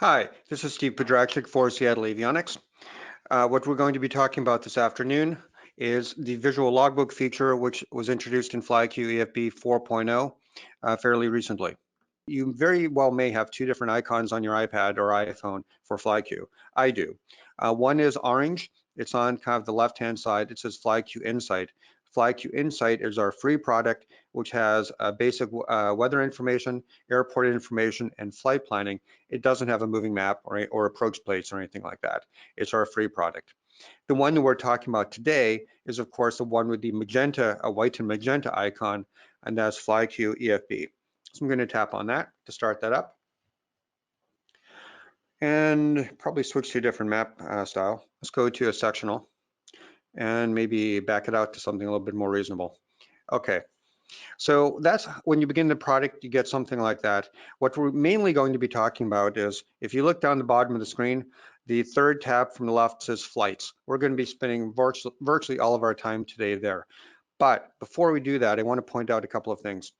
Hi, this is Steve Podrachik for Seattle Avionics. What we're going to be talking about this afternoon is the visual logbook feature, which was introduced in FlyQ EFB 4.0 fairly recently. You very well may have two different icons on your iPad or iPhone for FlyQ. I do. One is orange. It's on kind of the left-hand side. It says FlyQ Insight. FlyQ Insight is our free product, which has basic weather information, airport information, and flight planning. It doesn't have a moving map or approach plates or anything like that. It's our free product. The one that we're talking about today is, of course, the one with the magenta, a white and magenta icon, and that's FlyQ EFB. So I'm going to tap on that to start that up. And probably switch to a different map style. Let's go to a sectional and maybe back it out to something a little bit more reasonable. Okay, so that's when you begin the product, you get something like that. What we're mainly going to be talking about is, if you look down the bottom of the screen, the third tab from the left says flights. We're going to be spending virtually all of our time today there. But before we do that, I want to point out a couple of things.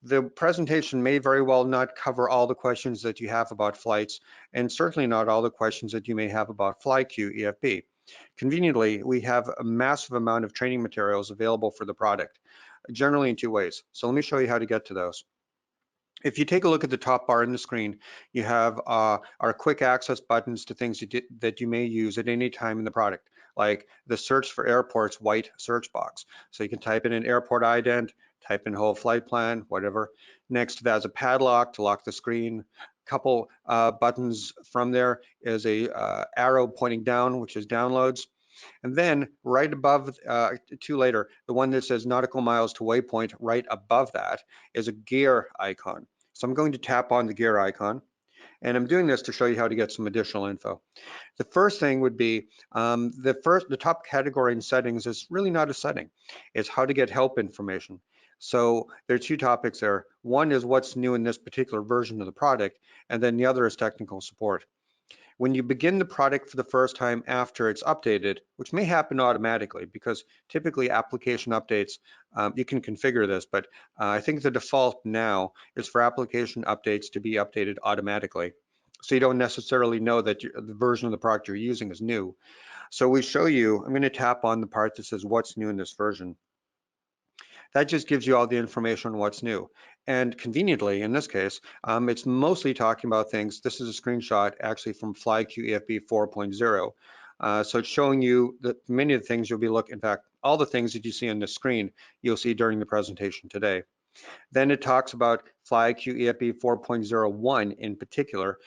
The presentation may very well not cover all the questions that you have about flights, and certainly not all the questions that you may have about FlyQ EFB. Conveniently, we have a massive amount of training materials available for the product, generally in two ways. So let me show you how to get to those. If you take a look at the top bar in the screen, you have our quick access buttons to things that you may use at any time in the product, like the search for airports white search box. So you can type in an airport ident, type in whole flight plan, whatever. Next, there's a padlock to lock the screen. Couple buttons from there is a arrow pointing down, which is downloads. And then right above, later, the one that says nautical miles to waypoint, right above that is a gear icon. So I'm going to tap on the gear icon, and I'm doing this to show you how to get some additional info. The first thing would be the top category in settings is really not a setting. It's how to get help information. So there are two topics there. One is what's new in this particular version of the product, and then the other is technical support. When you begin the product for the first time after it's updated, which may happen automatically because typically application updates, you can configure this, but I think the default now is for application updates to be updated automatically. So you don't necessarily know that the version of the product you're using is new. So we show you, I'm going to tap on the part that says what's new in this version. That just gives you all the information on what's new. And conveniently, in this case, it's mostly talking about things. This is a screenshot actually from FlyQ EFB 4.0. So it's showing you that many of the things you'll be looking, in fact, all the things that you see on the screen, you'll see during the presentation today. Then it talks about FlyQ EFB 4.01 in particular,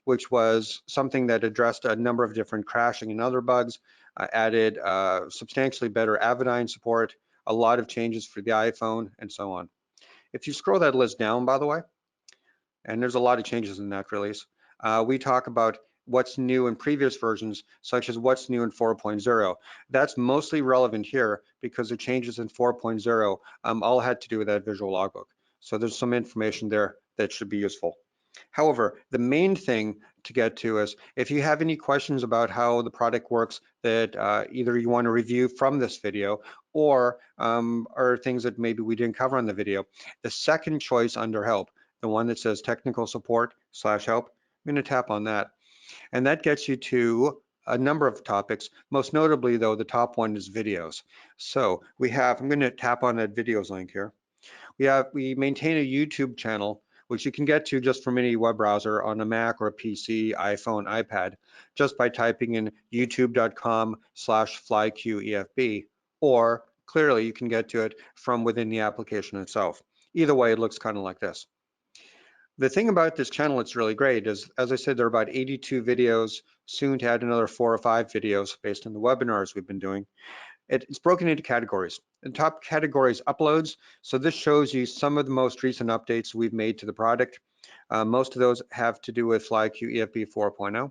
which was something that addressed a number of different crashing and other bugs, added substantially better Avidine support, a lot of changes for the iPhone, and so on. If you scroll that list down, by the way, and there's a lot of changes in that release, we talk about what's new in previous versions, such as what's new in 4.0. That's mostly relevant here because the changes in 4.0 all had to do with that visual logbook. So there's some information there that should be useful. However, the main thing to get to is if you have any questions about how the product works that either you want to review from this video or things that maybe we didn't cover on the video, the second choice under help, the one that says technical support / help, I'm going to tap on that. And that gets you to a number of topics. Most notably, though, the top one is videos. So we have, I'm going to tap on that videos link here. We maintain a YouTube channel, which you can get to just from any web browser on a Mac or a PC, iPhone, iPad, just by typing in youtube.com/FlyQEFB, or clearly you can get to it from within the application itself. Either way, it looks kind of like this. The thing about this channel that's really great is, as I said, there are about 82 videos, soon to add another 4 or 5 videos based on the webinars we've been doing. It's broken into categories. The top category is uploads. So this shows you some of the most recent updates we've made to the product. Most of those have to do with FlyQ EFB 4.0,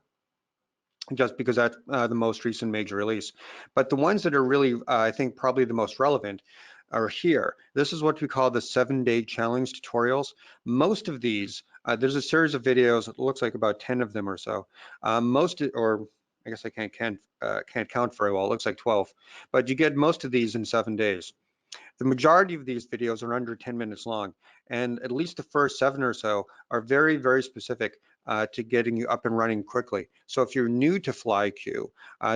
just because that's the most recent major release. But the ones that are really, I think, probably the most relevant are here. This is what we call the 7-day challenge tutorials. Most of these, there's a series of videos, it looks like about 10 of them or so. I guess I can't count very well, it looks like 12, but you get most of these in 7 days. The majority of these videos are under 10 minutes long, and at least the first 7 or so are very, very specific to getting you up and running quickly. So if you're new to FlyQ,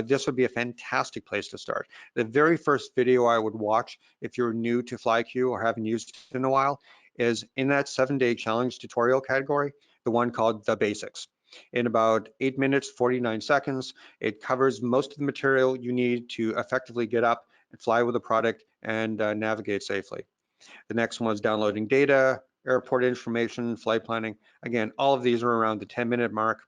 this would be a fantastic place to start. The very first video I would watch if you're new to FlyQ or haven't used it in a while is in that 7-day challenge tutorial category, the one called The Basics. In about 8 minutes, 49 seconds, it covers most of the material you need to effectively get up and fly with the product and navigate safely. The next one is downloading data, airport information, flight planning. Again, all of these are around the 10-minute mark.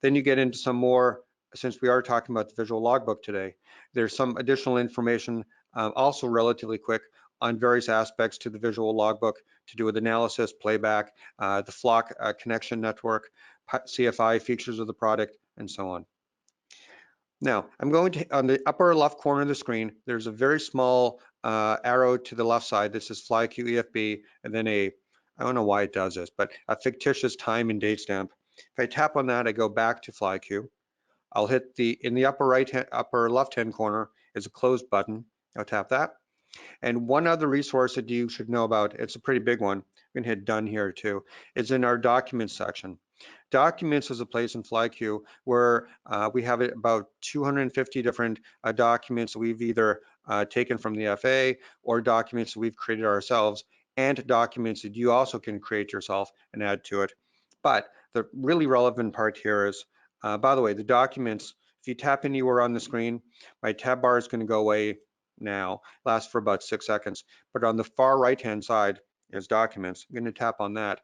Then you get into some more, since we are talking about the visual logbook today, there's some additional information, also relatively quick, on various aspects to the visual logbook to do with analysis, playback, the Floq connection network, CFI features of the product, and so on. Now, I'm going to, on the upper left corner of the screen, there's a very small arrow to the left side. This is FlyQ EFB, and then I don't know why it does this, but a fictitious time and date stamp. If I tap on that, I go back to FlyQ. I'll hit in the upper left-hand corner is a close button. I'll tap that. And one other resource that you should know about, it's a pretty big one, I'm gonna hit done here too, is in our documents section. Documents is a place in FlyQ where we have about 250 different documents we've either taken from the FA or documents that we've created ourselves, and documents that you also can create yourself and add to it. But the really relevant part here is, by the way, the documents, if you tap anywhere on the screen, my tab bar is going to go away now, lasts for about 6 seconds. But on the far right-hand side is documents. I'm going to tap on that.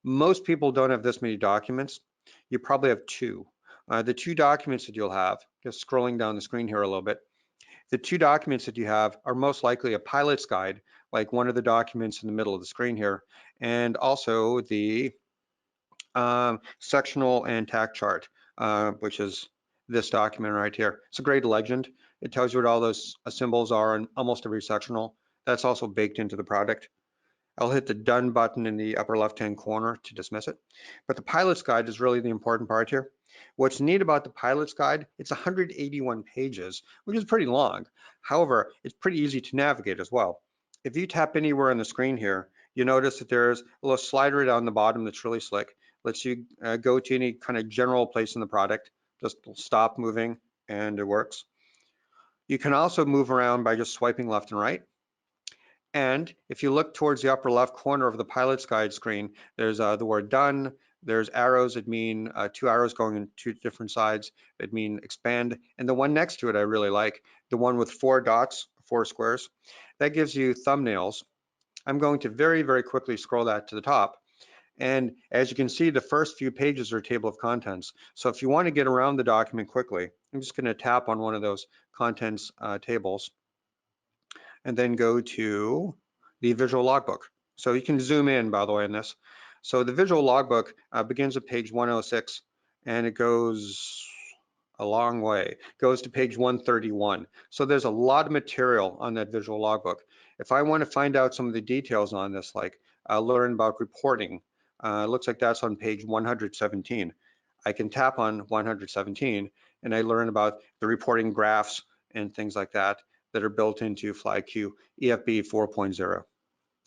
Most people don't have this many documents. You probably have two. The two documents that you'll have, just scrolling down the screen here a little bit, the two documents that you have are most likely a pilot's guide, like one of the documents in the middle of the screen here, and also the sectional and tack chart, which is this document right here. It's a great legend. It tells you what all those symbols are in almost every sectional. That's also baked into the product. I'll hit the done button in the upper left-hand corner to dismiss it. But the pilot's guide is really the important part here. What's neat about the pilot's guide, it's 181 pages, which is pretty long. However, it's pretty easy to navigate as well. If you tap anywhere on the screen here, you notice that there's a little slider down the bottom that's really slick. Lets you go to any kind of general place in the product, just stop moving and it works. You can also move around by just swiping left and right. And if you look towards the upper left corner of the pilot's guide screen, there's the word done. There's arrows that mean two arrows going in two different sides that mean expand. And the one next to it I really like, the one with 4 dots, 4 squares, that gives you thumbnails. I'm going to very, very quickly scroll that to the top. And as you can see, the first few pages are a table of contents. So if you want to get around the document quickly, I'm just going to tap on one of those contents tables and then go to the visual logbook. So you can zoom in, by the way, on this. So the visual logbook begins at page 106 and it goes a long way. It goes to page 131. So there's a lot of material on that visual logbook. If I want to find out some of the details on this, like learn about reporting, looks like that's on page 117. I can tap on 117 and I learn about the reporting graphs and things like that that are built into FlyQ EFB 4.0.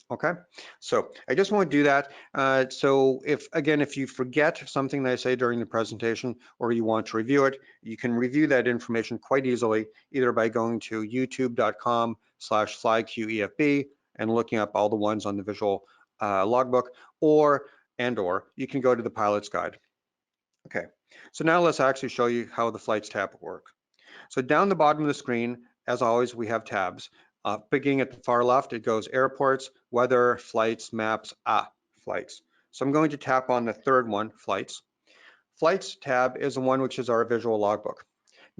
Okay, so I just want to do that. So if you forget something that I say during the presentation or you want to review it, you can review that information quite easily, either by going to youtube.com/FlyQEFB and looking up all the ones on the visual logbook, or you can go to the pilot's guide. Okay, so now let's actually show you how the flights tab will work. So down the bottom of the screen, as always, we have tabs. Beginning at the far left, it goes airports, weather, flights, maps, flights. So I'm going to tap on the third one, flights. Flights tab is the one which is our visual logbook.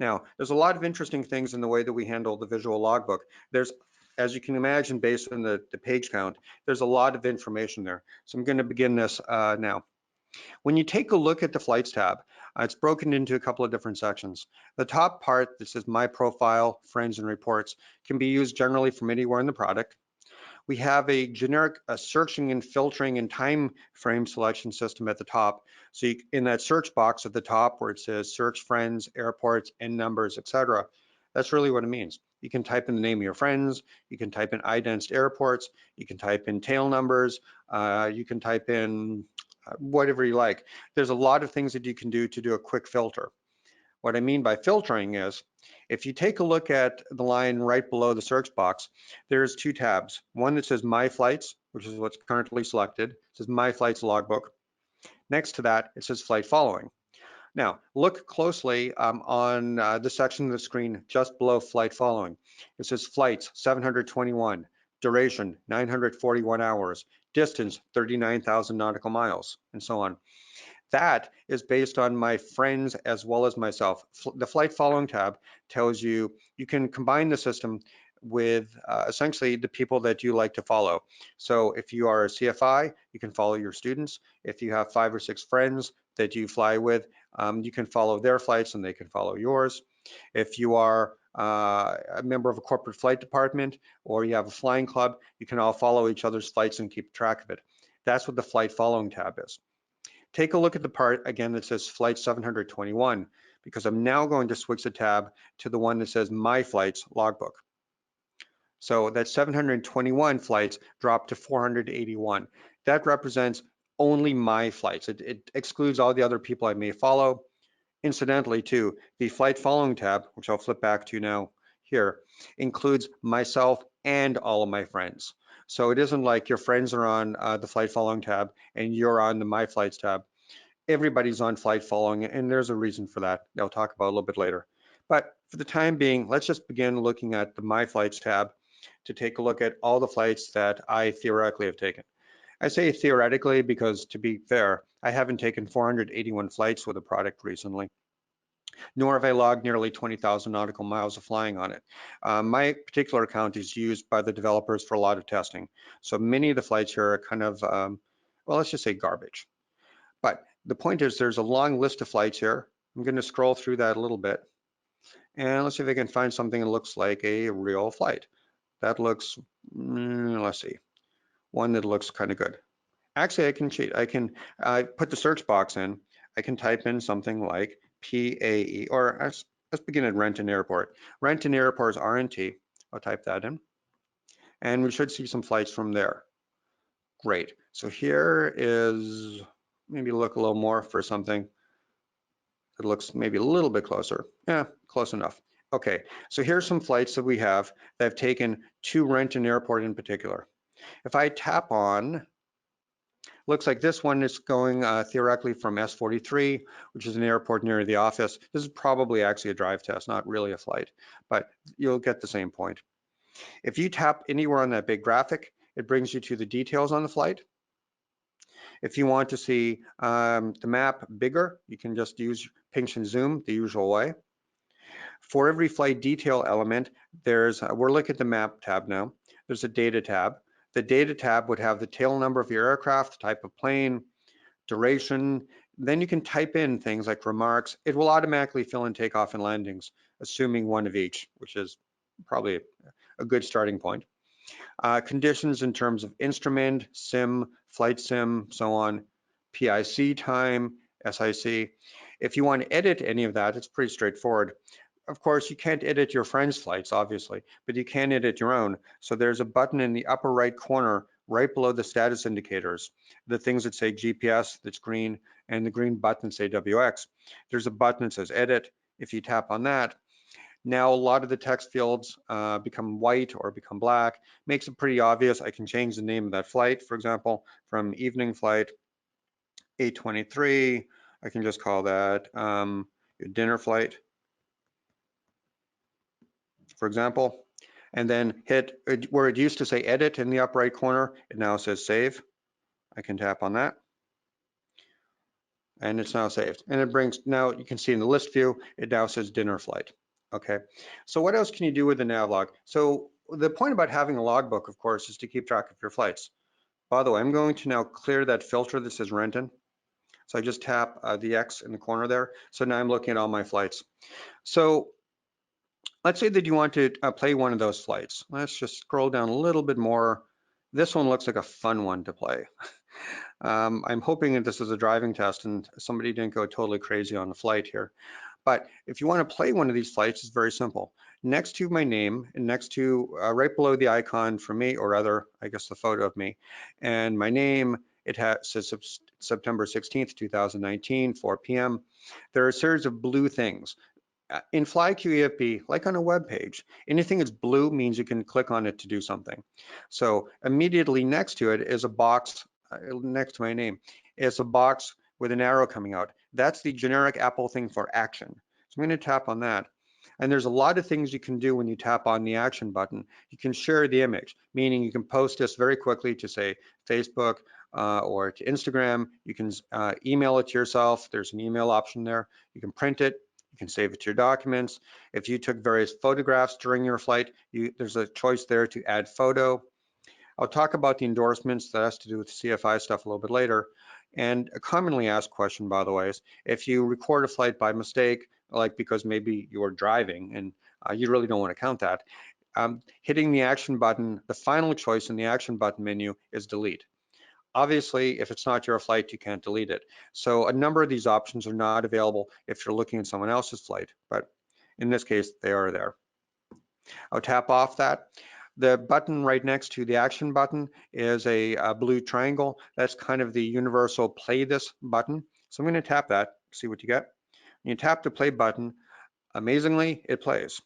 Now, there's a lot of interesting things in the way that we handle the visual logbook. There's, as you can imagine, based on the page count, there's a lot of information there. So I'm going to begin this now. When you take a look at the flights tab, it's broken into a couple of different sections. The top part that says My Profile, Friends, and Reports can be used generally from anywhere in the product. We have a generic searching and filtering and time frame selection system at the top. So in that search box at the top where it says search friends, airports, and numbers, etc., that's really what it means. You can type in the name of your friends, you can type in ident airports, you can type in tail numbers, you can type in whatever you like. There's a lot of things that you can do to do a quick filter. What I mean by filtering is, if you take a look at the line right below the search box, there's two tabs. One that says My Flights, which is what's currently selected. It says My Flights Logbook. Next to that, it says Flight Following. Now, look closely on the section of the screen just below Flight Following. It says Flights 721, duration 941 hours, distance 39,000 nautical miles, and so on. That is based on my friends as well as myself. The Flight Following tab tells you you can combine the system with essentially the people that you like to follow. So if you are a CFI, you can follow your students. If you have 5 or 6 friends that you fly with, you can follow their flights and they can follow yours. If you are a member of a corporate flight department or you have a flying club, you can all follow each other's flights and keep track of it. That's what the Flight Following tab is. Take a look at the part again that says Flight 721, because I'm now going to switch the tab to the one that says My Flights Logbook. So that 721 flights dropped to 481. That represents only my flights. It excludes all the other people I may follow. Incidentally, too, the Flight Following tab, which I'll flip back to now here, includes myself and all of my friends. So it isn't like your friends are on the Flight Following tab and you're on the My Flights tab. Everybody's on Flight Following, and there's a reason for that. I'll talk about a little bit later. But for the time being, let's just begin looking at the My Flights tab to take a look at all the flights that I theoretically have taken. I say theoretically because, to be fair, I haven't taken 481 flights with a product recently, nor have I logged nearly 20,000 nautical miles of flying on it. My particular account is used by the developers for a lot of testing. So many of the flights here are kind of, well, let's just say garbage. But the point is there's a long list of flights here. I'm going to scroll through that a little bit. And let's see if I can find something that looks like a real flight. That looks, let's see, one that looks kind of good. Actually, I can cheat. I can put the search box in. I can type in something like PAE, or let's begin at Renton Airport. Renton Airport is RNT. I'll type that in. And we should see some flights from there. Great. So here is, maybe look a little more for something that looks maybe a little bit closer. Yeah, close enough. Okay, so here's some flights that we have that have taken to Renton Airport in particular. If I tap on, looks like this one is going theoretically from S43, which is an airport near the office. This is probably actually a drive test, not really a flight, but you'll get the same point. If you tap anywhere on that big graphic, it brings you to the details on the flight. If you want to see the map bigger, you can just use pinch and zoom the usual way. For every flight detail element, we're looking at the map tab now. There's a data tab. The data tab would have the tail number of your aircraft, type of plane, duration. Then you can type in things like remarks. It will automatically fill in takeoff and landings, assuming one of each, which is probably a good starting point. Conditions in terms of instrument, sim, flight sim, so on, PIC time, SIC. If you want to edit any of that, it's pretty straightforward. Of course, you can't edit your friend's flights, obviously, but you can edit your own. So there's a button in the upper right corner, right below the status indicators, the things that say GPS, that's green, and the green button say WX. There's a button that says edit. If you tap on that, now a lot of the text fields become white or become black. Makes it pretty obvious. I can change the name of that flight, for example, from evening flight 823. I can just call that your dinner flight, for example, and then hit where it used to say edit in the upper right corner, it now says save. I can tap on that. And it's now saved. And it brings, now you can see in the list view, it now says dinner flight. Okay, so what else can you do with the nav log? So the point about having a logbook, of course, is to keep track of your flights. By the way, I'm going to now clear that filter that says Renton. So I just tap the X in the corner there. So now I'm looking at all my flights. So let's say that you want to play one of those flights. Let's just scroll down a little bit more. This one looks like a fun one to play. I'm hoping that this is a driving test and somebody didn't go totally crazy on the flight here. But if you want to play one of these flights, it's very simple. Next to my name and next to right below the icon for me, or rather, I guess the photo of me, and my name it says September 16th, 2019, 4 p.m. There are a series of blue things. In FlyQ EFB, like on a web page, anything that's blue means you can click on it to do something. So immediately next to it is a box, next to my name, is a box with an arrow coming out. That's the generic Apple thing for action. So I'm going to tap on that. And there's a lot of things you can do when you tap on the action button. You can share the image, meaning you can post this very quickly to, say, Facebook or to Instagram. You can email it to yourself. There's an email option there. You can print it. You can save it to your documents. If you took various photographs during your flight, there's a choice there to add photo. I'll talk about the endorsements that has to do with CFI stuff a little bit later. And a commonly asked question, by the way, is if you record a flight by mistake, like because maybe you were driving and you really don't want to count that, hitting the action button, the final choice in the action button menu is delete. Obviously, if it's not your flight, you can't delete it. So a number of these options are not available if you're looking at someone else's flight, but in this case, they are there. I'll tap off that. The button right next to the action button is a blue triangle. That's kind of the universal play this button. So I'm going to tap that, see what you get. When you tap the play button, amazingly, it plays.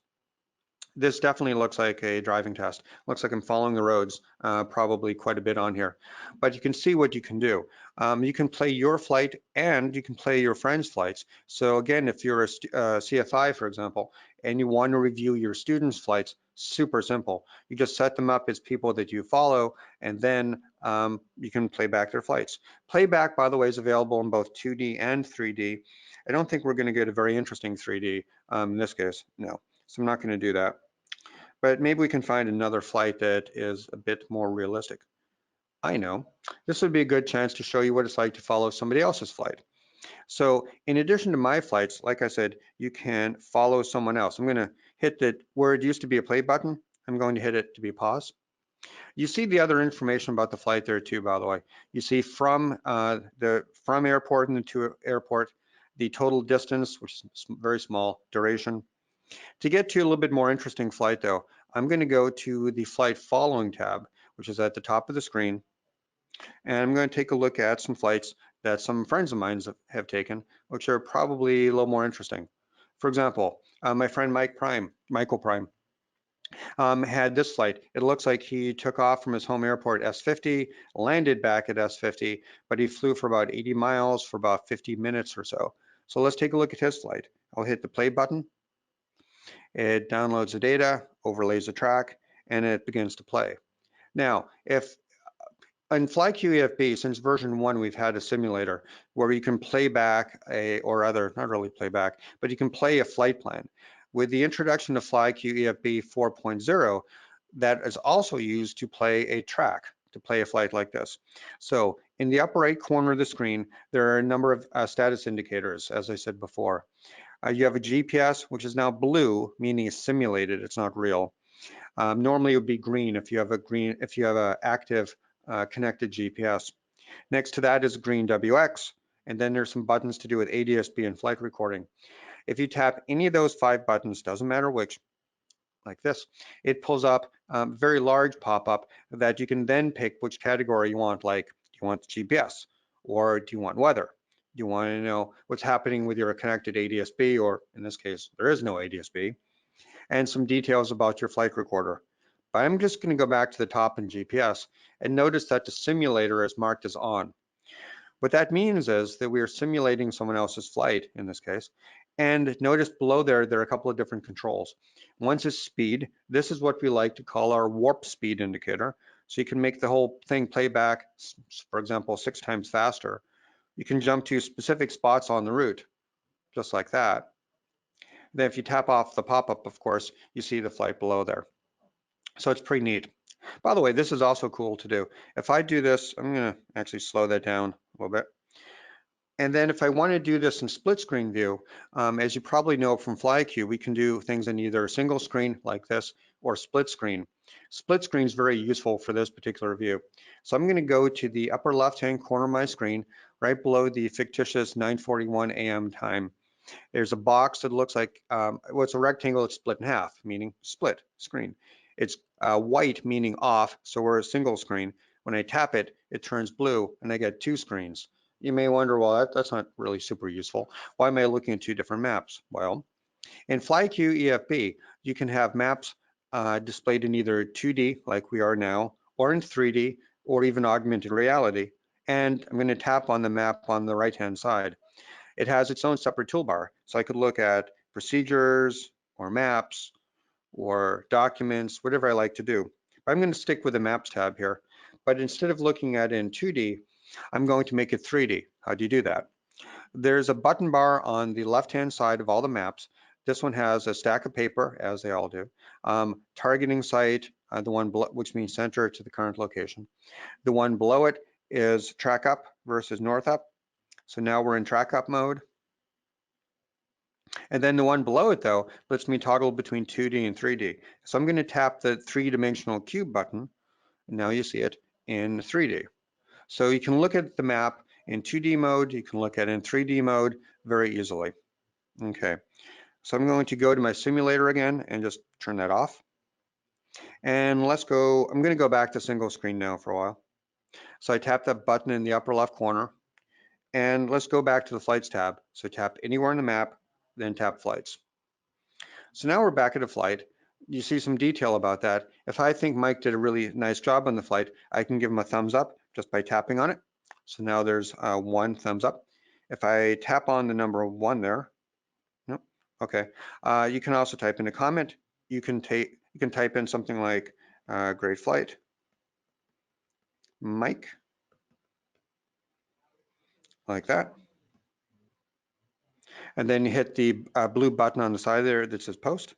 This definitely looks like a driving test. Looks like I'm following the roads, probably quite a bit on here. But you can see what you can do. You can play your flight and you can play your friend's flights. So again, if you're a CFI, for example, and you want to review your students' flights, super simple. You just set them up as people that you follow, and then you can play back their flights. Playback, by the way, is available in both 2D and 3D. I don't think we're going to get a very interesting 3D in this case, no. So I'm not going to do that. But maybe we can find another flight that is a bit more realistic. I know. This would be a good chance to show you what it's like to follow somebody else's flight. So in addition to my flights, like I said, you can follow someone else. I'm going to hit the where it used to be a play button. I'm going to hit it to be pause. You see the other information about the flight there too, by the way. You see from airport and to airport, the total distance, which is very small, duration. To get to a little bit more interesting flight though, I'm going to go to the flight following tab, which is at the top of the screen. And I'm going to take a look at some flights that some friends of mine have taken, which are probably a little more interesting. For example, my friend Michael Prime, had this flight. It looks like he took off from his home airport S50, landed back at S50, but he flew for about 80 miles for about 50 minutes or so. So let's take a look at his flight. I'll hit the play button. It downloads the data, overlays the track, and it begins to play. Now, if in FlyQ EFB, since version 1, we've had a simulator where you can play back not really play back, but you can play a flight plan. With the introduction of FlyQ EFB 4.0, that is also used to play a track, to play a flight like this. So in the upper right corner of the screen, there are a number of status indicators, as I said before. You have a GPS, which is now blue, meaning it's simulated, it's not real. Normally it would be green if you have a active connected GPS. Next to that is green WX, and then there's some buttons to do with ADS-B and flight recording. If you tap any of those 5 buttons, doesn't matter which, like this, it pulls up a very large pop-up that you can then pick which category you want, like, do you want the GPS, or do you want weather? Do you want to know what's happening with your connected ADS-B, or in this case, there is no ADS-B, and some details about your flight recorder. But I'm just going to go back to the top in GPS and notice that the simulator is marked as on. What that means is that we are simulating someone else's flight in this case. And notice below there are a couple of different controls. One is speed. This is what we like to call our warp speed indicator. So you can make the whole thing play back, for example, 6 times faster. You can jump to specific spots on the route, just like that. Then if you tap off the pop-up, of course, you see the flight below there. So it's pretty neat. By the way, this is also cool to do. If I do this, I'm going to actually slow that down a little bit. And then if I want to do this in split screen view, as you probably know from FlyQ, we can do things in either a single screen like this or split screen. Split screen is very useful for this particular view. So I'm going to go to the upper left-hand corner of my screen, right below the fictitious 9:41 a.m. time. There's a box that looks like, well, it's a rectangle that's split in half, meaning split screen. It's white, meaning off, so we're a single screen. When I tap it, it turns blue and I get two screens. You may wonder, well, that's not really super useful. Why am I looking at two different maps? Well, in FlyQ EFB, you can have maps displayed in either 2D, like we are now, or in 3D, or even augmented reality. And I'm going to tap on the map on the right-hand side. It has its own separate toolbar, so I could look at procedures, or maps, or documents, whatever I like to do. But I'm going to stick with the Maps tab here. But instead of looking at it in 2D, I'm going to make it 3D. How do you do that? There's a button bar on the left-hand side of all the maps. This one has a stack of paper, as they all do. Targeting site, the one below, which means center to the current location. The one below it is track up versus north up. So now we're in track up mode. And then the one below it, though, lets me toggle between 2D and 3D. So I'm going to tap the three-dimensional cube button. And now you see it in 3D. So you can look at the map in 2D mode. You can look at it in 3D mode very easily. Okay. So I'm going to go to my simulator again and just turn that off. And let's go. I'm going to go back to single screen now for a while. So I tap that button in the upper left corner. And let's go back to the flights tab. So tap anywhere on the map, then tap flights. So now we're back at a flight. You see some detail about that. If I think Mike did a really nice job on the flight, I can give him a thumbs up just by tapping on it. So now there's one thumbs up. If I tap on the number 1 there, nope, okay. You can also type in a comment. You can type in something like great flight, Mike, like that. And then you hit the blue button on the side there that says post.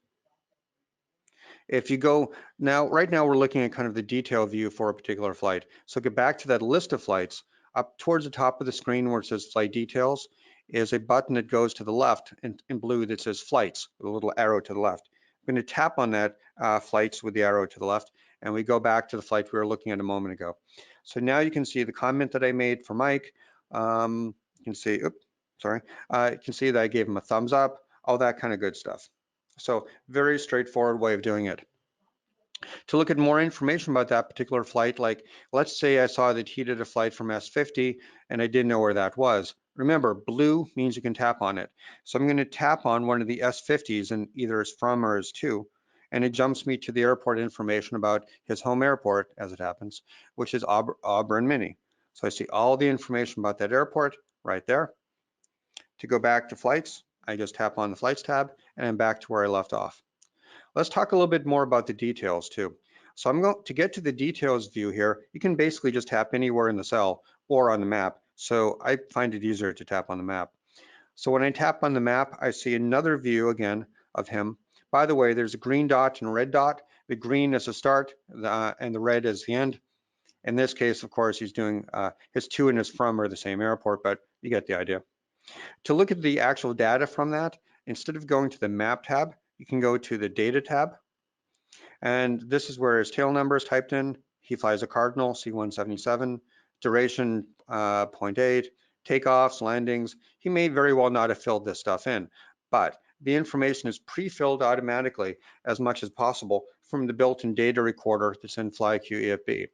If you go now, right now we're looking at kind of the detail view for a particular flight. So get back to that list of flights. Up towards the top of the screen where it says flight details is a button that goes to the left in blue that says flights with a little arrow to the left. I'm going to tap on that flights with the arrow to the left, and we go back to the flight we were looking at a moment ago. So now you can see the comment that I made for Mike. You can see, oops, sorry. You can see that I gave him a thumbs up, all that kind of good stuff. So very straightforward way of doing it. To look at more information about that particular flight, like let's say I saw that he did a flight from S50 and I didn't know where that was. Remember, blue means you can tap on it. So I'm going to tap on one of the S50s and either is from or is to, and it jumps me to the airport information about his home airport, as it happens, which is Auburn Mini. So I see all the information about that airport right there. To go back to flights, I just tap on the flights tab and I'm back to where I left off. Let's talk a little bit more about the details too. So I'm going to get to the details view here. You can basically just tap anywhere in the cell or on the map. So I find it easier to tap on the map. So when I tap on the map, I see another view again of him. By the way, there's a green dot and a red dot. The green is the start and the red is the end. In this case, of course, he's doing his to and his from are the same airport, but you get the idea. To look at the actual data from that, instead of going to the map tab, you can go to the data tab. And this is where his tail number is typed in. He flies a Cardinal C-177, duration 0.8, takeoffs, landings. He may very well not have filled this stuff in, but the information is pre-filled automatically as much as possible from the built-in data recorder that's in FlyQ EFB.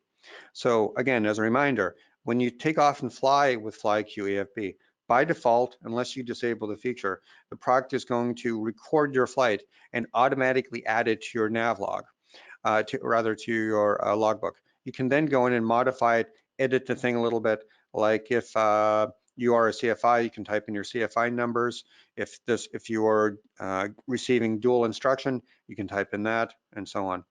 So again, as a reminder, when you take off and fly with FlyQ EFB, by default, unless you disable the feature, the product is going to record your flight and automatically add it to your nav log, to your logbook. You can then go in and modify it, edit the thing a little bit, like if you are a CFI, you can type in your CFI numbers. If you are receiving dual instruction, you can type in that, and so on.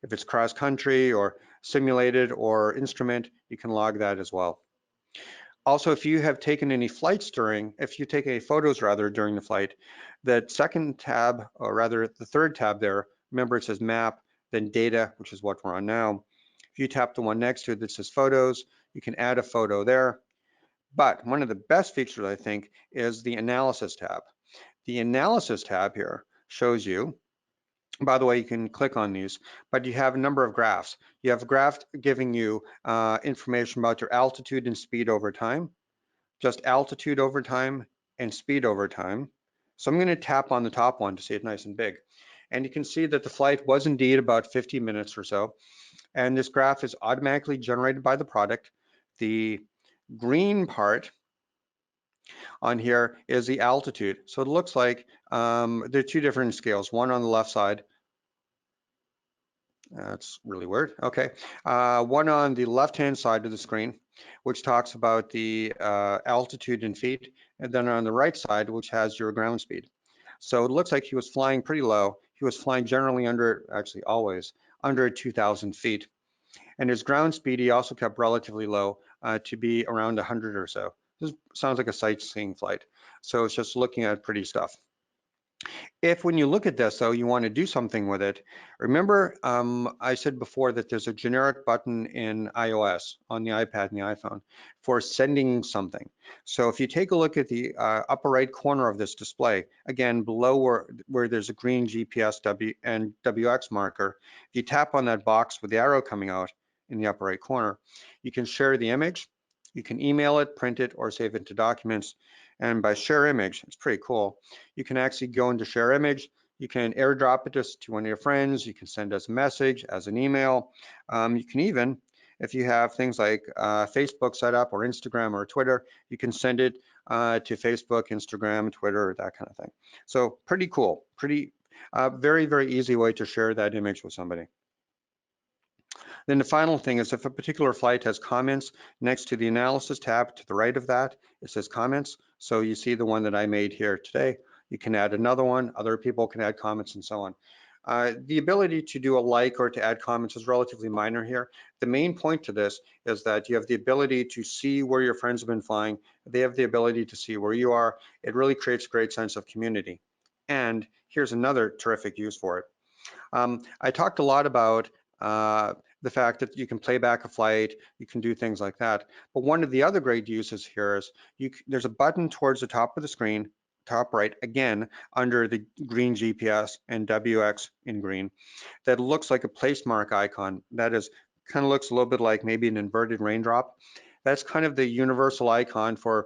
If it's cross country or simulated or instrument, you can log that as well. Also, if you have taken any flights if you take any photos rather during the flight, that second tab, or rather the third tab there, remember it says map, then data, which is what we're on now. If you tap the one next to it that says photos, you can add a photo there. But one of the best features, I think, is the analysis tab. The analysis tab here shows you, by the way, you can click on these, but you have a number of graphs. You have a graph giving you information about your altitude and speed over time, just altitude over time and speed over time. So I'm going to tap on the top one to see it nice and big. And you can see that the flight was indeed about 50 minutes or so. And this graph is automatically generated by the product. The green part on here is the altitude. So it looks like there are two different scales, one on the left side. That's really weird. Okay. One on the left-hand side of the screen, which talks about the altitude in feet, and then on the right side, which has your ground speed. So it looks like he was flying pretty low. He was flying generally under, actually always, under 2,000 feet. And his ground speed, he also kept relatively low to be around 100 or so. This sounds like a sightseeing flight. So it's just looking at pretty stuff. If when you look at this, though, you want to do something with it, remember I said before that there's a generic button in iOS on the iPad and the iPhone for sending something. So if you take a look at the upper right corner of this display, again, below where there's a green GPS and WX marker, if you tap on that box with the arrow coming out in the upper right corner, you can share the image, you can email it, print it, or save it to documents. And by share image, it's pretty cool. You can actually go into share image. You can airdrop it to one of your friends. You can send us a message as an email. You can even, if you have things like Facebook set up or Instagram or Twitter, you can send it to Facebook, Instagram, Twitter, that kind of thing. So pretty cool, pretty very, very easy way to share that image with somebody. Then the final thing is if a particular flight has comments, next to the analysis tab to the right of that, it says comments. So you see the one that I made here today. You can add another one, other people can add comments and so on. The ability to do a like or to add comments is relatively minor here. The main point to this is that you have the ability to see where your friends have been flying. They have the ability to see where you are. It really creates a great sense of community. And here's another terrific use for it. I talked a lot about the fact that you can play back a flight, you can do things like that. But one of the other great uses here is there's a button towards the top of the screen, top right, again, under the green GPS and WX in green, that looks like a place mark icon. That is, kind of looks a little bit like maybe an inverted raindrop. That's kind of the universal icon for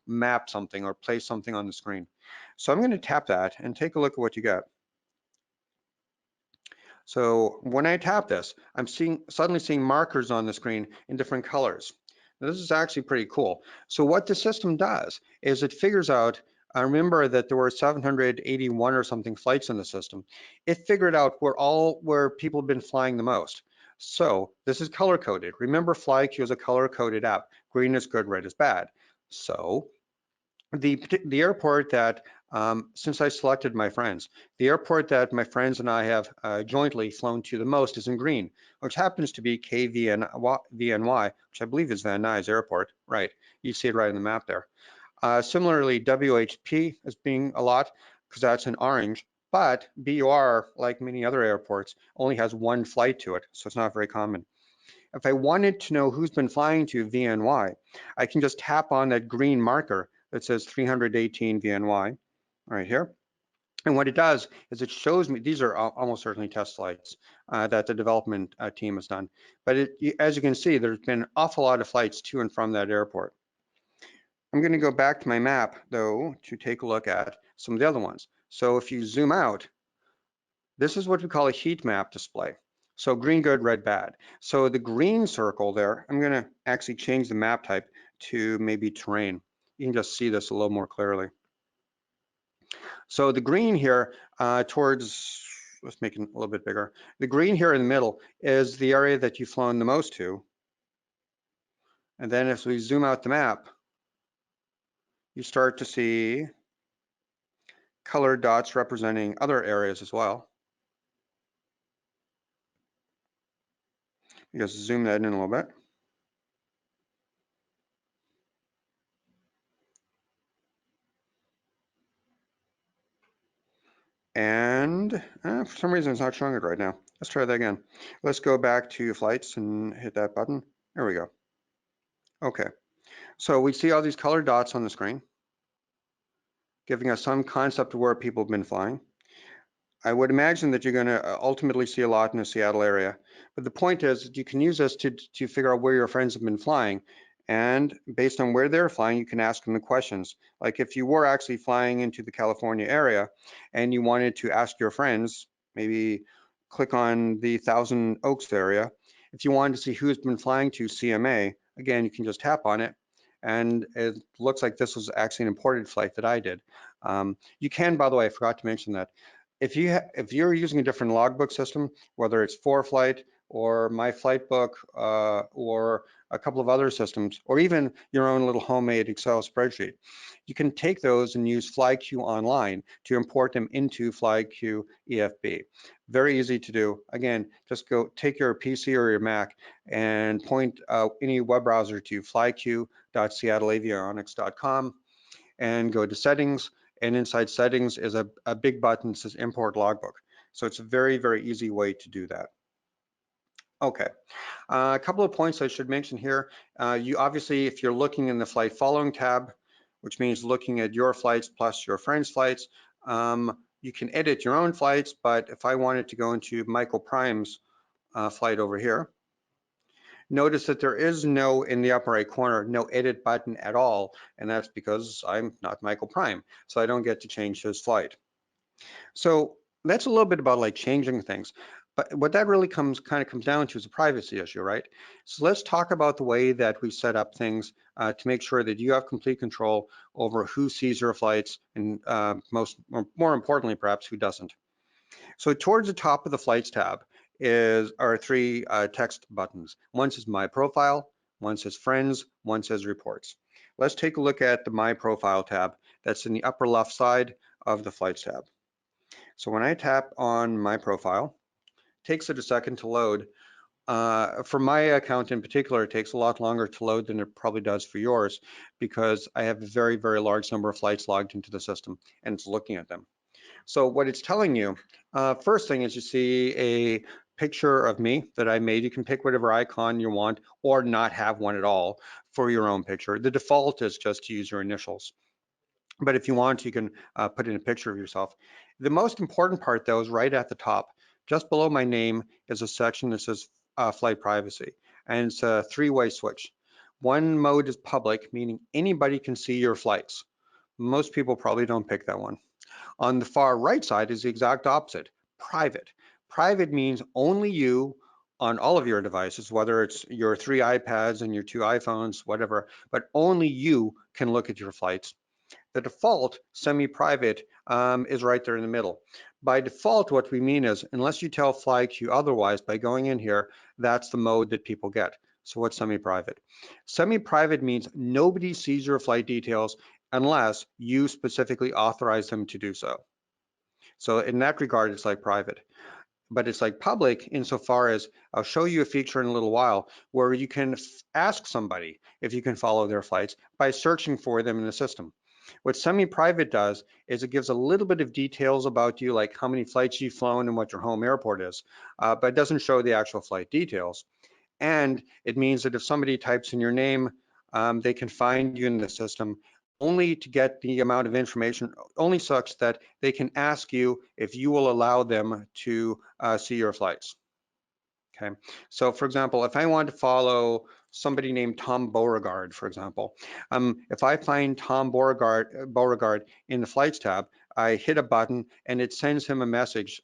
map something or place something on the screen. So I'm going to tap that and take a look at what you got. So when I tap this, I'm suddenly seeing markers on the screen in different colors. Now, this is actually pretty cool. So what the system does is it figures out, I remember that there were 781 or something flights in the system. It figured out where people have been flying the most. So this is color coded. Remember, FlyQ is a color coded app. Green is good, red is bad. So the airport that, since I selected my friends, the airport that my friends and I have jointly flown to the most is in green, which happens to be KVNY, which I believe is Van Nuys Airport. Right, you see it right in the map there. Similarly, WHP is being a lot because that's in orange, but BUR, like many other airports, only has one flight to it, so it's not very common. If I wanted to know who's been flying to VNY, I can just tap on that green marker that says 318 VNY right here. And what it does is it shows me, these are almost certainly test flights that the development team has done. But as you can see, there's been an awful lot of flights to and from that airport. I'm going to go back to my map, though, to take a look at some of the other ones. So if you zoom out, this is what we call a heat map display. So green good, red bad. So the green circle there, I'm going to actually change the map type to maybe terrain. You can just see this a little more clearly. So the green here towards, let's make it a little bit bigger. The green here in the middle is the area that you've flown the most to. And then if we zoom out the map, you start to see colored dots representing other areas as well. You just zoom that in a little bit. And for some reason, it's not showing it right now. Let's try that again. Let's go back to flights and hit that button. There we go. Okay. So we see all these colored dots on the screen, giving us some concept of where people have been flying. I would imagine that you're going to ultimately see a lot in the Seattle area. But the point is that you can use this to figure out where your friends have been flying. And based on where they're flying, you can ask them the questions. Like if you were actually flying into the California area and you wanted to ask your friends, maybe click on the Thousand Oaks area. If you wanted to see who's been flying to CMA, again, you can just tap on it. And it looks like this was actually an imported flight that I did. You can, by the way, I forgot to mention that. If you're using a different logbook system, whether it's 4Flight or My Flightbook or a couple of other systems, or even your own little homemade Excel spreadsheet, you can take those and use FlyQ online to import them into FlyQ EFB. Very easy to do. Again, just go take your PC or your Mac and point any web browser to flyq.seattleavionics.com and go to settings. And inside settings is a big button that says import logbook. So it's a very, very easy way to do that. Okay, a couple of points I should mention here. You obviously, if you're looking in the flight following tab, which means looking at your flights plus your friends' flights, you can edit your own flights, but if I wanted to go into Michael Prime's flight over here, notice that there is no, in the upper right corner, no edit button at all, and that's because I'm not Michael Prime, so I don't get to change his flight. So that's a little bit about like changing things. But what that really kind of comes down to is a privacy issue, right? So let's talk about the way that we set up things to make sure that you have complete control over who sees your flights and more importantly, perhaps who doesn't. So towards the top of the flights tab are three text buttons. One says My Profile, one says Friends, one says Reports. Let's take a look at the My Profile tab that's in the upper left side of the flights tab. So when I tap on My Profile, it takes it a second to load. For my account in particular, it takes a lot longer to load than it probably does for yours because I have a very, very large number of flights logged into the system and it's looking at them. So what it's telling you, first thing is you see a picture of me that I made. You can pick whatever icon you want or not have one at all for your own picture. The default is just to use your initials. But if you want, you can put in a picture of yourself. The most important part, though, is right at the top. Just below my name is a section that says flight privacy, and it's a three-way switch. One mode is public, meaning anybody can see your flights. Most people probably don't pick that one. On the far right side is the exact opposite, private. Private means only you on all of your devices, whether it's your 3 iPads and your 2 iPhones, whatever, but only you can look at your flights. The default semi-private is right there in the middle. By default, what we mean is, unless you tell FlyQ otherwise by going in here, that's the mode that people get. So what's semi-private? Semi-private means nobody sees your flight details unless you specifically authorize them to do so. So in that regard, it's like private. But it's like public insofar as I'll show you a feature in a little while where you can ask somebody if you can follow their flights by searching for them in the system. What semi-private does is it gives a little bit of details about you, like how many flights you've flown and what your home airport is, but it doesn't show the actual flight details. And it means that if somebody types in your name, they can find you in the system only to get the amount of information, only such that they can ask you if you will allow them to see your flights. Okay, so for example, if I want to follow somebody named Tom Beauregard, for example, if I find Tom Beauregard in the flights tab, I hit a button and it sends him a message,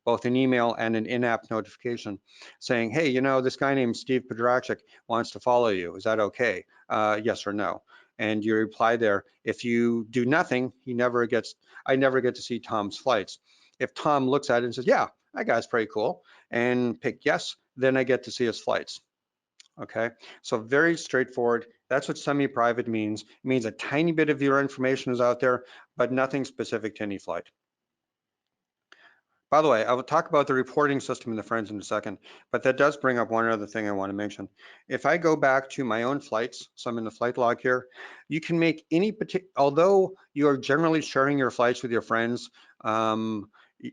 both an email and an in-app notification saying, hey, you know, this guy named Steve Podrachik wants to follow you. Is that okay? Yes or no? And you reply there. If you do nothing, I never get to see Tom's flights. If Tom looks at it and says, yeah, that guy's pretty cool, and pick yes, then I get to see his flights. Okay, so very straightforward. That's what semi-private means. It means a tiny bit of your information is out there, but nothing specific to any flight. By the way, I will talk about the reporting system in the friends in a second, but that does bring up one other thing I want to mention. If I go back to my own flights, so I'm in the flight log here, you can make any particular, although you are generally sharing your flights with your friends,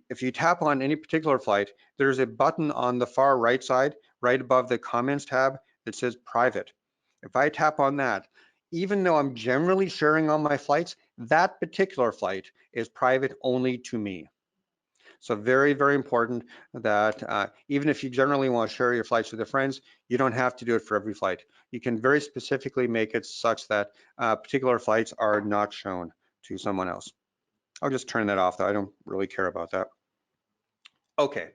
if you tap on any particular flight, there's a button on the far right side, right above the comments tab that says private. If I tap on that, even though I'm generally sharing all my flights, that particular flight is private only to me. So very, very important that even if you generally want to share your flights with your friends, you don't have to do it for every flight. You can very specifically make it such that particular flights are not shown to someone else. I'll just turn that off though. I don't really care about that. Okay,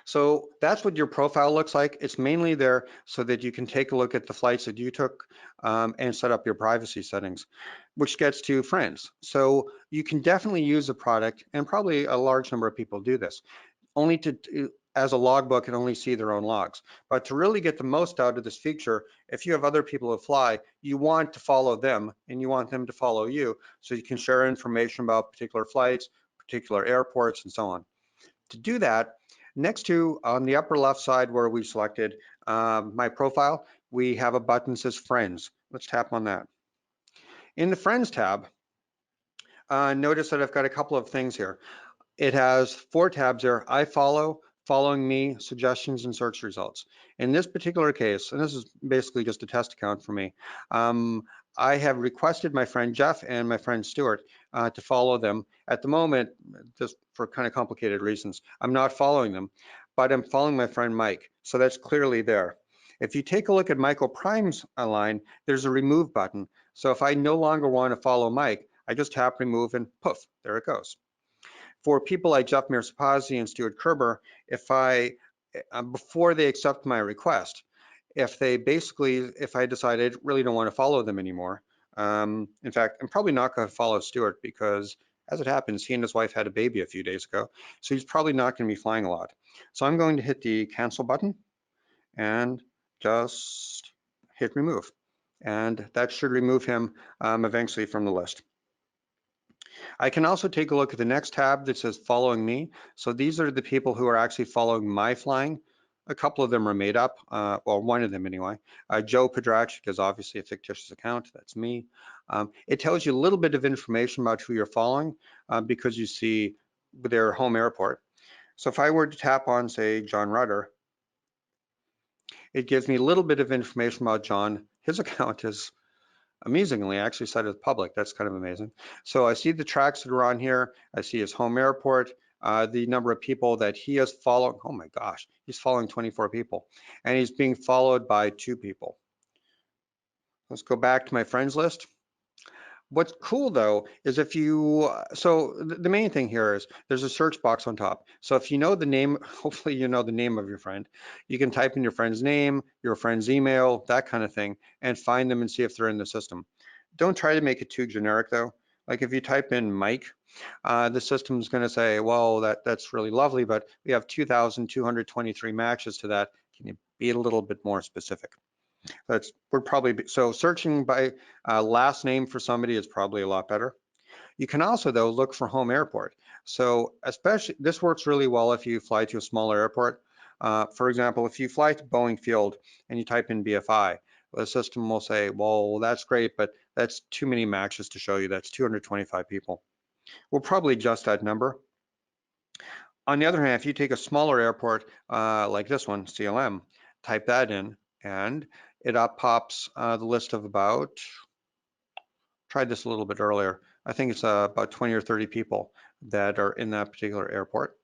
so that's what your profile looks like. It's mainly there so that you can take a look at the flights that you took and set up your privacy settings, which gets to friends. So you can definitely use the product, and probably a large number of people do this, only as a logbook and only see their own logs. But to really get the most out of this feature, if you have other people who fly, you want to follow them and you want them to follow you so you can share information about particular flights, particular airports, and so on. To do that, next to on the upper left side where we selected my profile, we have a button that says Friends. Let's tap on that. In the Friends tab, notice that I've got a couple of things here. It has 4 tabs there: I follow, following me, suggestions, and search results. In this particular case, and this is basically just a test account for me, I have requested my friend Jeff and my friend Stuart to follow them. At the moment, just for kind of complicated reasons, I'm not following them, but I'm following my friend Mike. So that's clearly there. If you take a look at Michael Prime's line, there's a remove button. So if I no longer want to follow Mike, I just tap remove and poof, there it goes. For people like Jeff Mirsapazzi and Stuart Kerber, if I, before they accept my request, if I decided really don't want to follow them anymore, in fact, I'm probably not going to follow Stuart because as it happens, he and his wife had a baby a few days ago, so he's probably not going to be flying a lot. So I'm going to hit the cancel button and just hit remove. And that should remove him eventually from the list. I can also take a look at the next tab that says following me. So these are the people who are actually following my flying. A couple of them are made up, well, one of them anyway. Joe Pedrachik is obviously a fictitious account, that's me. It tells you a little bit of information about who you're following because you see their home airport. So if I were to tap on, say, John Rutter, it gives me a little bit of information about John. His account is amazingly actually cited as public. That's kind of amazing. So I see the tracks that are on here. I see his home airport, the number of people that he has followed. Oh my gosh, he's following 24 people and he's being followed by 2 people. Let's go back to my friends list. What's cool though is if you, so the main thing here is there's a search box on top. So if you know the name, hopefully you know the name of your friend, you can type in your friend's name, your friend's email, that kind of thing, and find them and see if they're in the system. Don't try to make it too generic though. Like if you type in Mike, the system's going to say, well, that's really lovely, but we have 2,223 matches to that. Can you be a little bit more specific? We're probably, so searching by last name for somebody is probably a lot better. You can also though look for home airport. So especially, this works really well if you fly to a smaller airport. For example, if you fly to Boeing Field and you type in BFI, the system will say, well, that's great, but that's too many matches to show you. That's 225 people. We'll probably adjust that number. On the other hand, if you take a smaller airport like this one, CLM, type that in, and it pops the list of about, tried this a little bit earlier, I think it's about 20 or 30 people that are in that particular airport.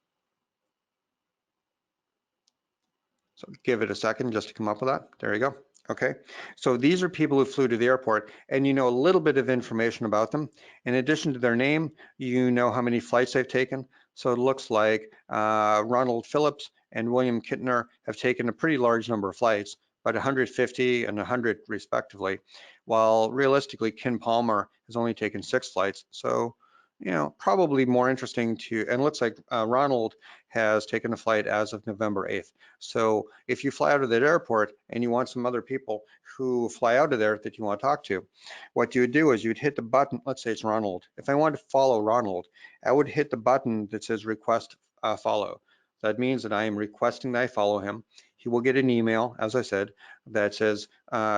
So give it a second just to come up with that. There you go. Okay, so these are people who flew to the airport and you know a little bit of information about them. In addition to their name, you know how many flights they've taken. So it looks like Ronald Phillips and William Kittner have taken a pretty large number of flights, about 150 and 100 respectively, while realistically Ken Palmer has only taken 6 flights. So, you know, probably more interesting to, and it looks like Ronald has taken a flight as of November 8th. So if you fly out of that airport and you want some other people who fly out of there that you want to talk to, what you would do is you'd hit the button, let's say it's Ronald. If I want to follow Ronald, I would hit the button that says request follow. That means that I am requesting that I follow him. He will get an email, as I said, that says,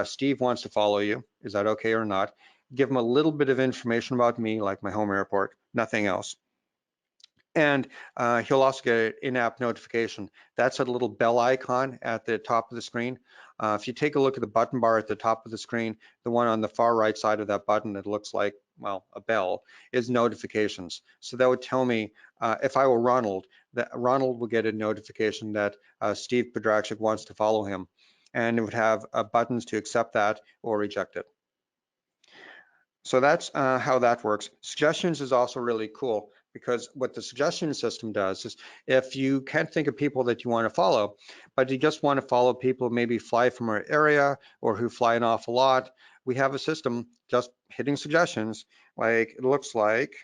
Steve wants to follow you. Is that okay or not? Give him a little bit of information about me, like my home airport, nothing else. And he'll also get an in-app notification. That's a little bell icon at the top of the screen. If you take a look at the button bar at the top of the screen, the one on the far right side of that button that looks like, well, a bell, is notifications. So that would tell me if I were Ronald, that Ronald will get a notification that Steve Pedrachik wants to follow him. And it would have buttons to accept that or reject it. So that's how that works. Suggestions is also really cool because what the suggestion system does is if you can't think of people that you want to follow, but you just want to follow people who maybe fly from our area or who fly an awful lot, we have a system just hitting suggestions. Like it looks like,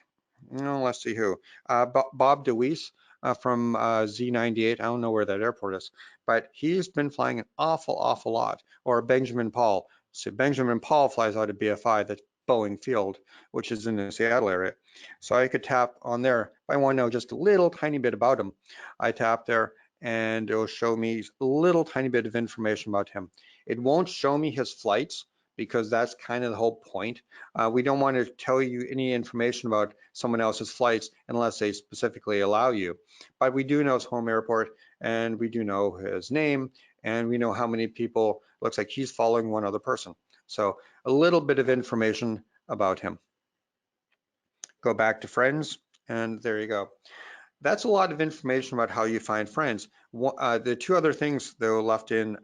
let's see who, Bob DeWeese from Z98. I don't know where that airport is, but he's been flying an awful lot. Or Benjamin Paul. So Benjamin Paul flies out of BFI, that's Boeing Field, which is in the Seattle area. So I could tap on there. If I want to know just a little tiny bit about him, I tap there and it'll show me a little tiny bit of information about him. It won't show me his flights because that's kind of the whole point. We don't want to tell you any information about someone else's flights unless they specifically allow you. But we do know his home airport and we do know his name and we know how many people. Looks like he's following one other person. So a little bit of information about him. Go back to friends and there you go. That's a lot of information about how you find friends. The two other things though left in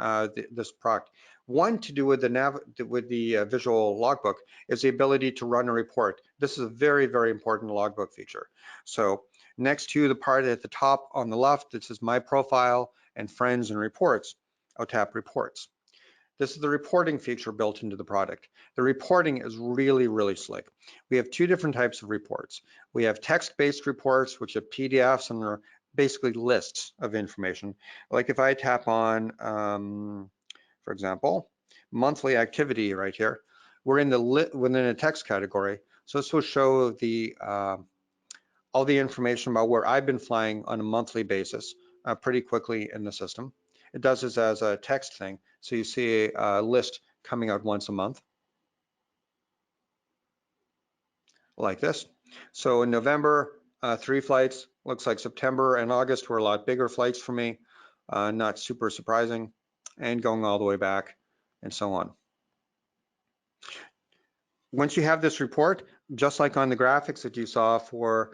this product. One to do with the visual logbook is the ability to run a report. This is a very important logbook feature. So next to the part at the top on the left that says My Profile and Friends and Reports, I'll tap Reports. This is the reporting feature built into the product. The reporting is really slick. We have two different types of reports. We have text-based reports, which are PDFs and are basically lists of information. Like if I tap on, for example, monthly activity right here, we're in within a text category. So this will show the all the information about where I've been flying on a monthly basis pretty quickly in the system. It does this as a text thing. So you see a list coming out once a month like this. So in November, 3 flights. Looks like September and August were a lot bigger flights for me. Not super surprising. And going all the way back and so on. Once you have this report, just like on the graphics that you saw for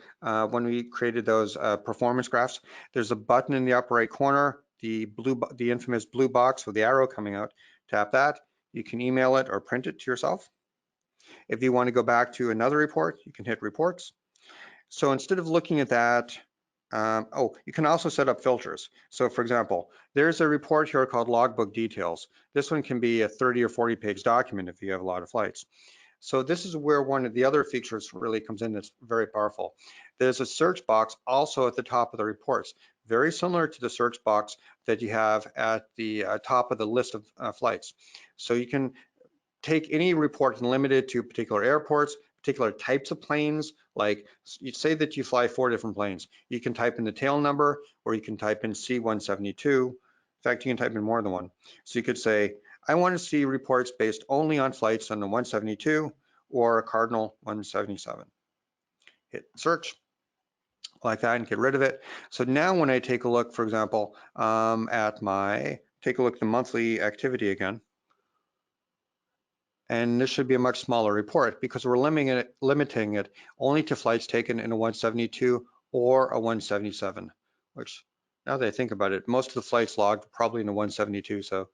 when we created those performance graphs, there's a button in the upper right corner, the infamous blue box with the arrow coming out. Tap that. You can email it or print it to yourself. If you want to go back to another report, you can hit reports. So instead of looking at that, you can also set up filters. So for example, there's a report here called Logbook Details. This one can be a 30 or 40 page document if you have a lot of flights. So this is where one of the other features really comes in that's very powerful. There's a search box also at the top of the reports, very similar to the search box that you have at the top of the list of flights. So you can take any report and limit it to particular airports, particular types of planes. Like you say that you fly 4 different planes. You can type in the tail number or you can type in C172. In fact, you can type in more than one. So you could say, I want to see reports based only on flights on the 172 or a Cardinal 177. Hit search like that and get rid of it. So now when I take a look, for example, take a look at the monthly activity again. And this should be a much smaller report because we're limiting it only to flights taken in a 172 or a 177, which now that I think about it, most of the flights logged probably in a 172, so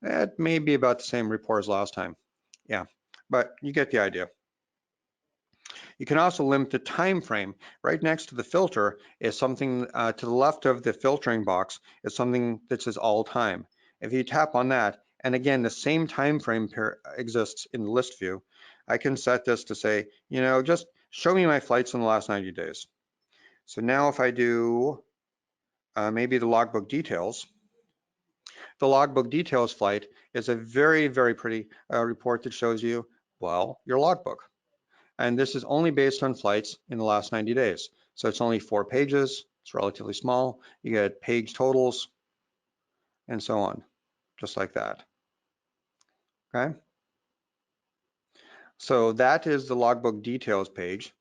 it may be about the same report as last time. Yeah, but you get the idea. You can also limit the time frame. Right next to the filter is something to the left of the filtering box is something that says all time. If you tap on that, and again, the same time frame exists in the list view, I can set this to say, just show me my flights in the last 90 days. So now if I do maybe the logbook details, the logbook details flight is a very pretty report that shows you, well, your logbook. And this is only based on flights in the last 90 days. So it's only 4 pages, it's relatively small. You get page totals and so on, just like that, okay? So that is the logbook details page.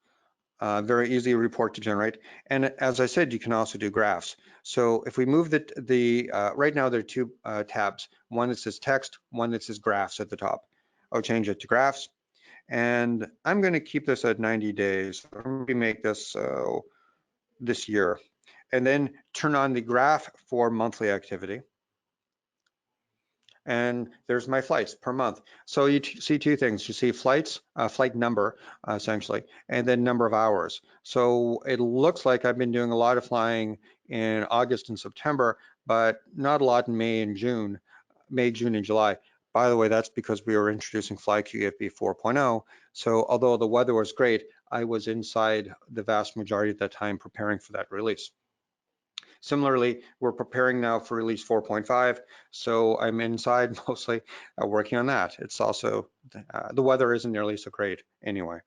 Very easy report to generate. And as I said, you can also do graphs. So if we move right now there are 2 tabs, one that says text, one that says graphs at the top. I'll change it to graphs. And I'm going to keep this at 90 days. Let me make this this year. And then turn on the graph for monthly activity. And there's my flights per month. So you see two things. You see flights, flight number, essentially, and then number of hours. So it looks like I've been doing a lot of flying in August and September, but not a lot in May and June, June, and July. By the way, that's because we were introducing FlyQ EFB 4.0. So although the weather was great, I was inside the vast majority of the time preparing for that release. Similarly, we're preparing now for release 4.5, so I'm inside mostly working on that. It's also, the weather isn't nearly so great anyway.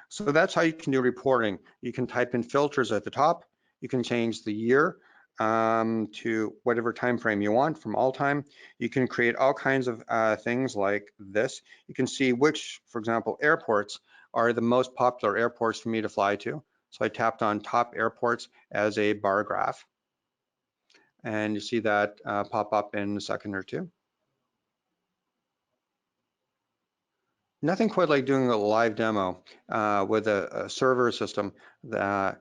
So that's how you can do reporting. You can type in filters at the top. You can change the year to whatever time frame you want from all time. You can create all kinds of things like this. You can see which, for example, airports are the most popular airports for me to fly to. So I tapped on top airports as a bar graph, and you see that pop up in a second or two. Nothing quite like doing a live demo with a server system. That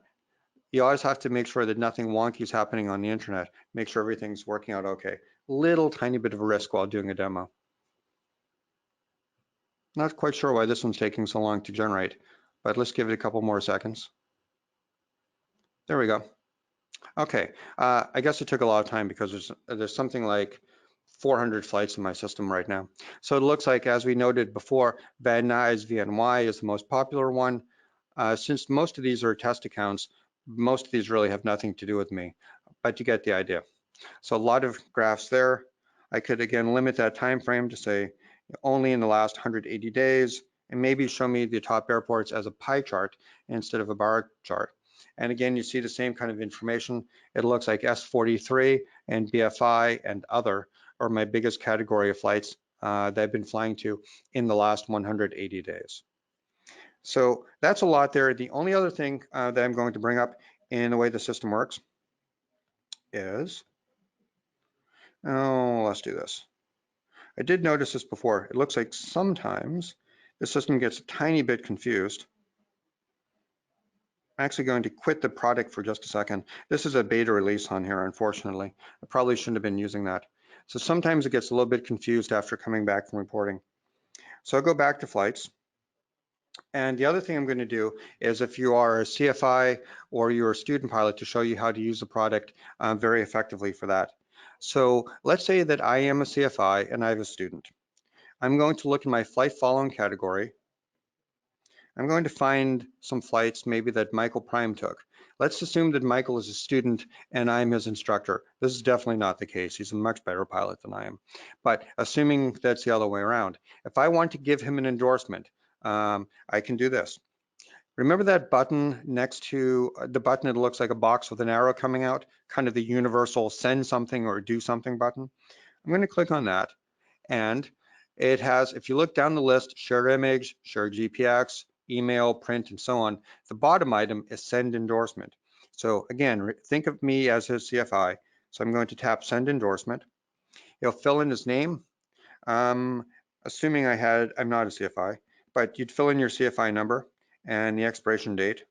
you always have to make sure that nothing wonky is happening on the internet. Make sure everything's working out okay. Little tiny bit of a risk while doing a demo. Not quite sure why this one's taking so long to generate, but let's give it a couple more seconds. There we go. Okay, I guess it took a lot of time because there's something like 400 flights in my system right now. So it looks like, as we noted before, Van Nuys VNY is the most popular one. Since most of these are test accounts, most of these really have nothing to do with me, but you get the idea. So a lot of graphs there. I could again limit that time frame to say only in the last 180 days, and maybe show me the top airports as a pie chart instead of a bar chart. And again, you see the same kind of information. It looks like S43 and BFI and other are my biggest category of flights that I've been flying to in the last 180 days. So that's a lot there. The only other thing that I'm going to bring up in the way the system works is, let's do this. I did notice this before. It looks like sometimes the system gets a tiny bit confused. I'm actually going to quit the product for just a second. This is a beta release on here, unfortunately. I probably shouldn't have been using that. So sometimes it gets a little bit confused after coming back from reporting. So I'll go back to flights. And the other thing I'm going to do is, if you are a CFI or you're a student pilot, to show you how to use the product very effectively for that. So let's say that I am a CFI and I have a student. I'm going to look in my flight following category. I'm going to find some flights maybe that Michael Prime took. Let's assume that Michael is a student and I'm his instructor. This is definitely not the case. He's a much better pilot than I am. But assuming that's the other way around, if I want to give him an endorsement, I can do this. Remember that button next to the button that looks like a box with an arrow coming out, kind of the universal send something or do something button? I'm going to click on that, and it has, if you look down the list, share image, share GPX, email, print, and so on. The bottom item is send endorsement. So again, think of me as his CFI. So I'm going to tap send endorsement. He'll fill in his name. Assuming I'm not a CFI, but you'd fill in your CFI number and the expiration date.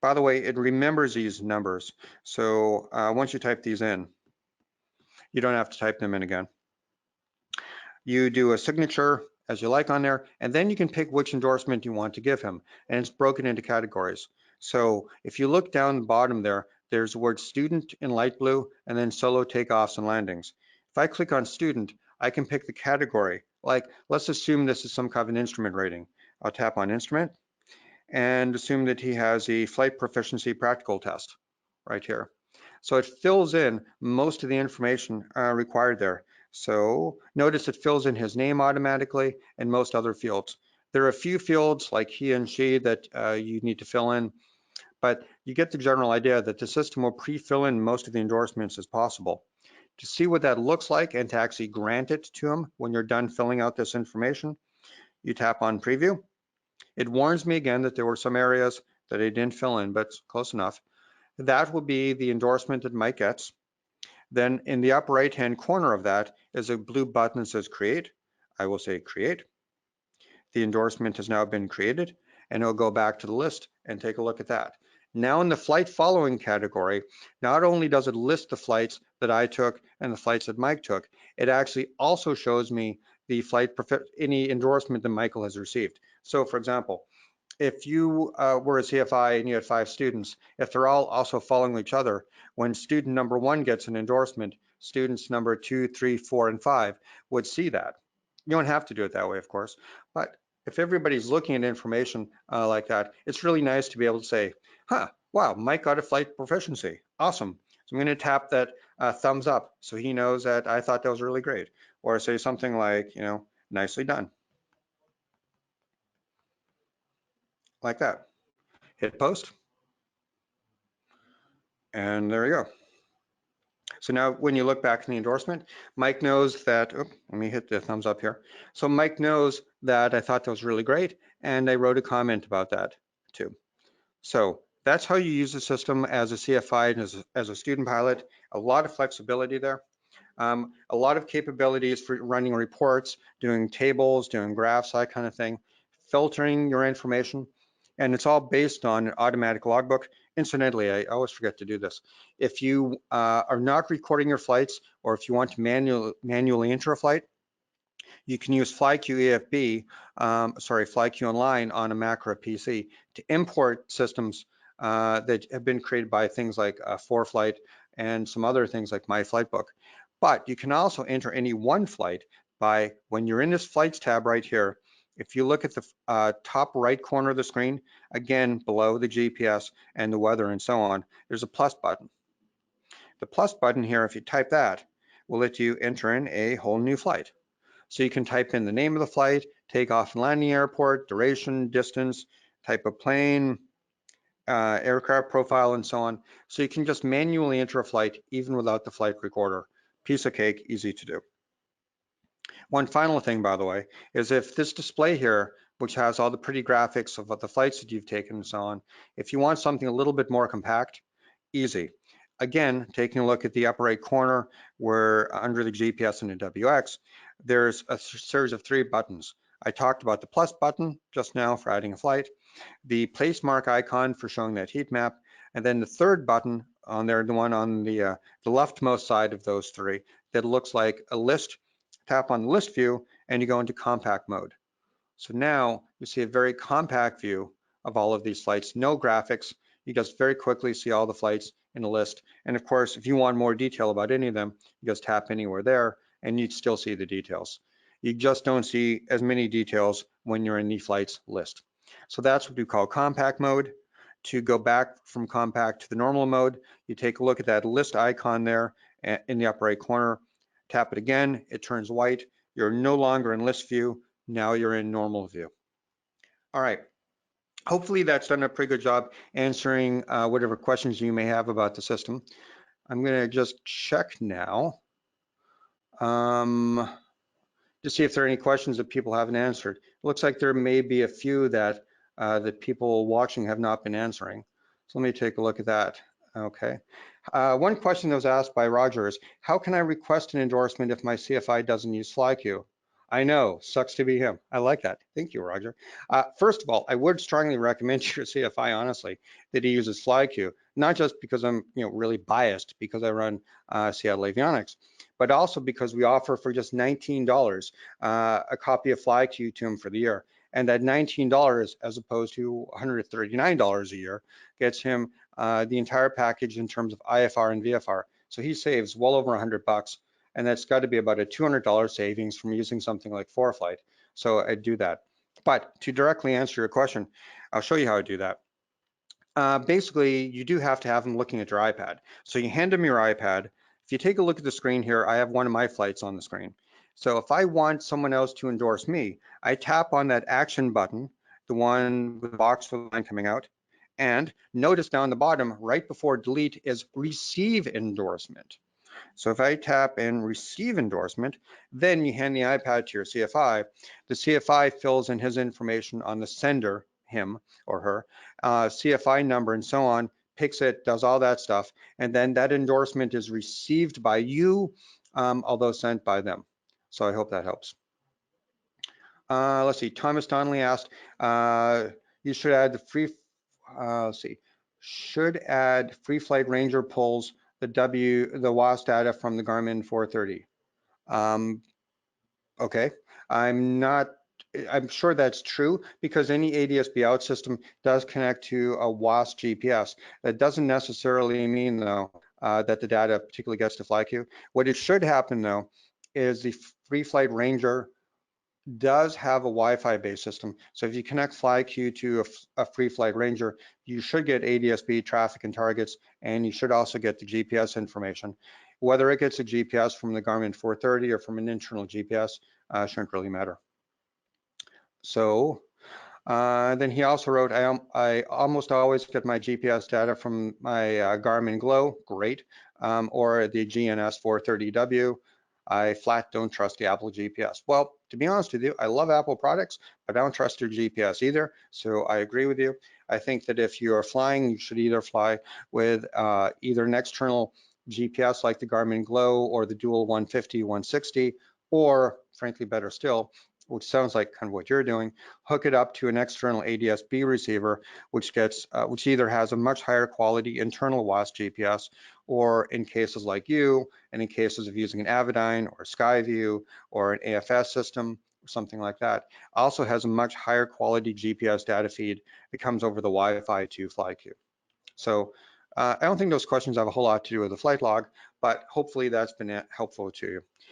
By the way, it remembers these numbers. So once you type these in, you don't have to type them in again. You do a signature as you like on there, and then you can pick which endorsement you want to give him, and it's broken into categories. So if you look down the bottom there, there's the word student in light blue, and then solo takeoffs and landings. If I click on student, I can pick the category. Like, let's assume this is some kind of an instrument rating. I'll tap on instrument and assume that he has a flight proficiency practical test right here. So it fills in most of the information required there. So notice it fills in his name automatically and most other fields. There are a few fields like he and she that you need to fill in, but you get the general idea that the system will pre-fill in most of the endorsements as possible. To see what that looks like and to actually grant it to him when you're done filling out this information, you tap on preview. It warns me again that there were some areas that I didn't fill in, but it's close enough. That will be the endorsement that Mike gets. Then in the upper right-hand corner of that is a blue button that says create. I will say create. The endorsement has now been created, and it'll go back to the list and take a look at that. Now in the flight following category, not only does it list the flights that I took and the flights that Mike took, it actually also shows me the any endorsement that Michael has received. So for example, if you were a CFI and you had 5 students, if they're all also following each other, when student number 1 gets an endorsement, students number 2, 3, 4, and 5 would see that. You don't have to do it that way, of course, but if everybody's looking at information like that, it's really nice to be able to say, huh, wow, Mike got a flight proficiency. Awesome. So I'm going to tap that thumbs up so he knows that I thought that was really great. Or say something like, nicely done, like that. Hit post, and there you go. So now when you look back in the endorsement, Mike knows that, let me hit the thumbs up here. So Mike knows that I thought that was really great, and I wrote a comment about that too. So that's how you use the system as a CFI and as a student pilot. A lot of flexibility there. A lot of capabilities for running reports, doing tables, doing graphs, that kind of thing, filtering your information. And it's all based on an automatic logbook. Incidentally, I always forget to do this. If you are not recording your flights, or if you want to manually enter a flight, you can use FlyQ EFB, FlyQ Online on a Mac or a PC to import systems that have been created by things like 4Flight and some other things like My Flightbook. But you can also enter any one flight by, when you're in this flights tab right here, if you look at the top right corner of the screen, again, below the GPS and the weather and so on, there's a plus button. The plus button here, if you type that, will let you enter in a whole new flight. So you can type in the name of the flight, takeoff and landing airport, duration, distance, type of plane, aircraft profile, and so on. So you can just manually enter a flight even without the flight recorder. Piece of cake, easy to do. One final thing, by the way, is if this display here, which has all the pretty graphics of what the flights that you've taken and so on, if you want something a little bit more compact, easy. Again, taking a look at the upper right corner where under the GPS and the WX, there's a series of 3 buttons. I talked about the plus button just now for adding a flight, the place mark icon for showing that heat map, and then the third button on there, the one on the leftmost side of those 3, that looks like a list. Tap on the list view and you go into compact mode. So now you see a very compact view of all of these flights, no graphics. You just very quickly see all the flights in a list. And of course, if you want more detail about any of them, you just tap anywhere there and you'd still see the details. You just don't see as many details when you're in the flights list. So that's what we call compact mode. To go back from compact to the normal mode, you take a look at that list icon there in the upper right corner, tap it again, it turns white. You're no longer in list view, now you're in normal view. All right, hopefully that's done a pretty good job answering whatever questions you may have about the system. I'm gonna just check now to see if there are any questions that people haven't answered. It looks like there may be a few that that people watching have not been answering. So let me take a look at that. Okay. One question that was asked by Roger is, how can I request an endorsement if my CFI doesn't use FlyQ? I know, sucks to be him. I like that. Thank you, Roger. First of all, I would strongly recommend to your CFI, honestly, that he uses FlyQ, not just because I'm really biased because I run Seattle Avionics, but also because we offer for just $19 a copy of FlyQ to him for the year. And that $19, as opposed to $139 a year, gets him the entire package in terms of IFR and VFR. So he saves well over $100, and that's got to be about a $200 savings from using something like 4Flight. So I do that. But to directly answer your question, I'll show you how I do that. Basically, you do have to have them looking at your iPad. So you hand them your iPad. If you take a look at the screen here, I have one of my flights on the screen. So if I want someone else to endorse me, I tap on that action button, the one with the box with the line coming out, and notice down the bottom, right before delete, is receive endorsement. So if I tap and receive endorsement, then you hand the iPad to your CFI. The CFI fills in his information on the sender, him or her, CFI number and so on, picks it, does all that stuff, and then that endorsement is received by you, although sent by them. So I hope that helps. Let's see, Thomas Donnelly asked, you should add the free, let's see, should add Free Flight Ranger pulls the WAS data from the Garmin 430. Okay, I'm sure that's true because any ADS-B out system does connect to a WAS GPS. That doesn't necessarily mean though that the data particularly gets to FlyQ. What it should happen though is the Free Flight Ranger does have a Wi-Fi based system. So if you connect FlyQ to a Free Flight Ranger, you should get ADS-B traffic and targets, and you should also get the GPS information. Whether it gets a GPS from the Garmin 430 or from an internal GPS shouldn't really matter. So then he also wrote, I almost always get my GPS data from my Garmin Glow, great, or the GNS 430W. I flat don't trust the Apple GPS. Well, to be honest with you, I love Apple products, but I don't trust their GPS either. So I agree with you. I think that if you are flying, you should either fly with either an external GPS like the Garmin Glow or the dual 150, 160, or frankly, better still, which sounds like kind of what you're doing, hook it up to an external ADS-B receiver, which either has a much higher quality internal WAS GPS, or in cases like you, and in cases of using an Avidyne or Skyview or an AFS system, or something like that, also has a much higher quality GPS data feed that comes over the Wi-Fi to FlyQ. So I don't think those questions have a whole lot to do with the flight log, but hopefully that's been helpful to you.